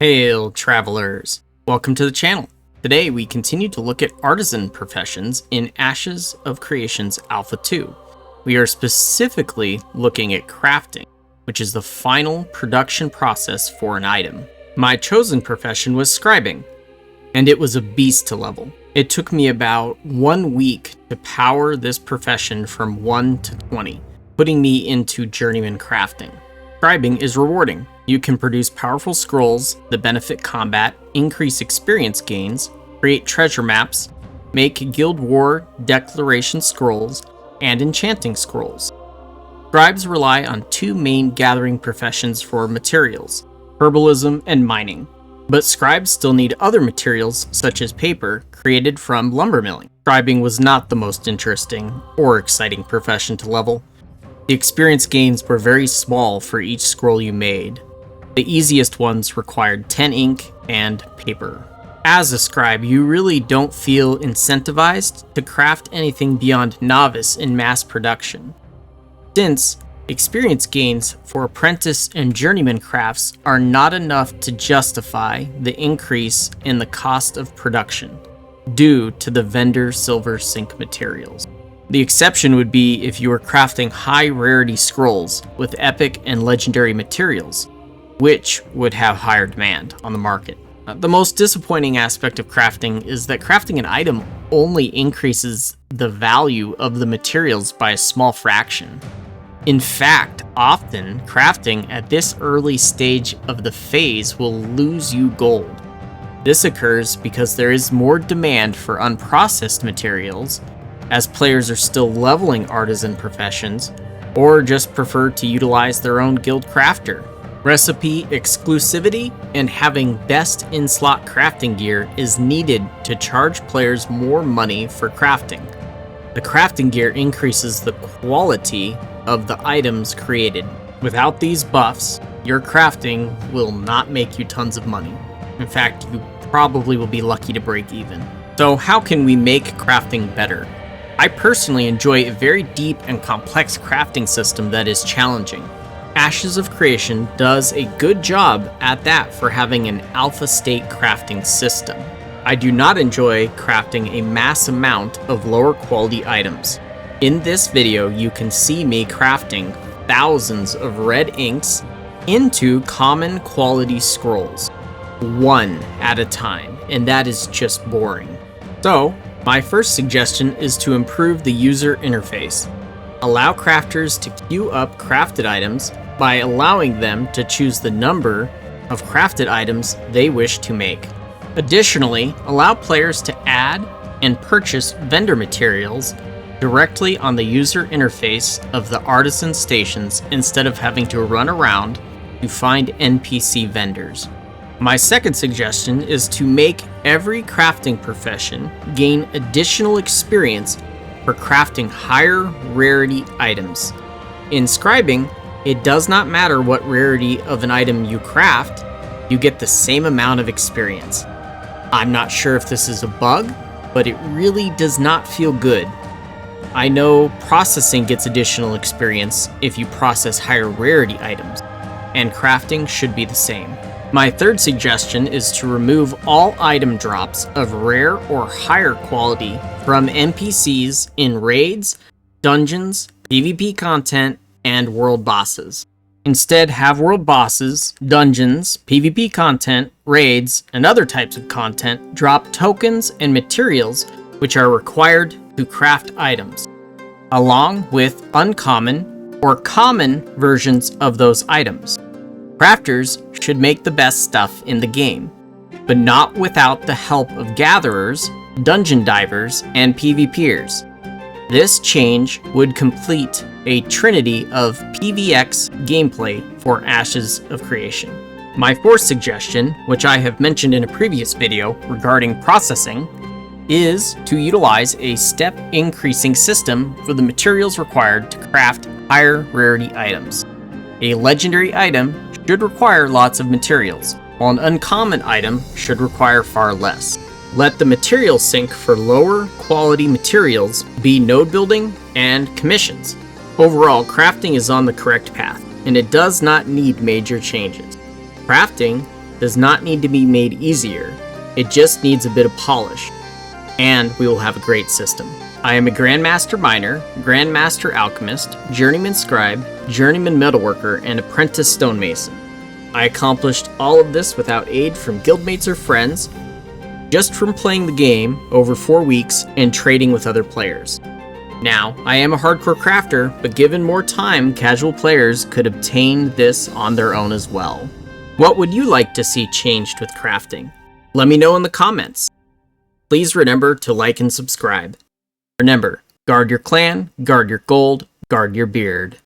Hail, travelers! Welcome to the channel. Today we continue to look at artisan professions in Ashes of Creation's Alpha 2. We are specifically looking at crafting, which is the final production process for an item. My chosen profession was scribing, and it was a beast to level. It took me about 1 week to power this profession from 1 to 20, putting me into journeyman crafting. Scribing is rewarding. You can produce powerful scrolls that benefit combat, increase experience gains, create treasure maps, make Guild War declaration scrolls, and enchanting scrolls. Scribes rely on two main gathering professions for materials, herbalism and mining. But scribes still need other materials, such as paper, created from lumber milling. Scribing was not the most interesting or exciting profession to level. The experience gains were very small for each scroll you made. The easiest ones required 10 ink and paper. As a scribe, you really don't feel incentivized to craft anything beyond novice in mass production, since experience gains for apprentice and journeyman crafts are not enough to justify the increase in the cost of production due to the vendor silver sync materials. The exception would be if you were crafting high rarity scrolls with epic and legendary materials, which would have higher demand on the market. The most disappointing aspect of crafting is that crafting an item only increases the value of the materials by a small fraction. In fact, often crafting at this early stage of the phase will lose you gold. This occurs because there is more demand for unprocessed materials, as players are still leveling artisan professions, or just prefer to utilize their own guild crafter. Recipe exclusivity and having best in-slot crafting gear is needed to charge players more money for crafting. The crafting gear increases the quality of the items created. Without these buffs, your crafting will not make you tons of money. In fact, you probably will be lucky to break even. So how can we make crafting better? I personally enjoy a very deep and complex crafting system that is challenging. Ashes of Creation does a good job at that for having an alpha state crafting system. I do not enjoy crafting a mass amount of lower quality items. In this video, you can see me crafting thousands of red inks into common quality scrolls, one at a time, and that is just boring. So, my first suggestion is to improve the user interface. Allow crafters to queue up crafted items by allowing them to choose the number of crafted items they wish to make. Additionally, allow players to add and purchase vendor materials directly on the user interface of the artisan stations instead of having to run around to find NPC vendors. My second suggestion is to make every crafting profession gain additional experience for crafting higher rarity items. In scribing, it does not matter what rarity of an item you craft, you get the same amount of experience. I'm not sure if this is a bug, but it really does not feel good. I know processing gets additional experience if you process higher rarity items, and crafting should be the same. My third suggestion is to remove all item drops of rare or higher quality from NPCs in raids, dungeons, PvP content, and world bosses. Instead, have world bosses, dungeons, PvP content, raids, and other types of content drop tokens and materials which are required to craft items, along with uncommon or common versions of those items. Crafters should make the best stuff in the game, but not without the help of gatherers, dungeon divers, and PvPers. This change would complete a trinity of PvX gameplay for Ashes of Creation. My fourth suggestion, which I have mentioned in a previous video regarding processing, is to utilize a step increasing system for the materials required to craft higher rarity items. A legendary item should require lots of materials, while an uncommon item should require far less. Let the material sync for lower quality materials be node building and commissions. Overall, crafting is on the correct path, and it does not need major changes. Crafting does not need to be made easier, it just needs a bit of polish, and we will have a great system. I am a Grandmaster Miner, Grandmaster Alchemist, Journeyman Scribe, Journeyman Metalworker, and Apprentice Stonemason. I accomplished all of this without aid from guildmates or friends, just from playing the game over 4 weeks and trading with other players. Now, I am a hardcore crafter, but given more time, casual players could obtain this on their own as well. What would you like to see changed with crafting? Let me know in the comments. Please remember to like and subscribe. Remember, guard your clan, guard your gold, guard your beard.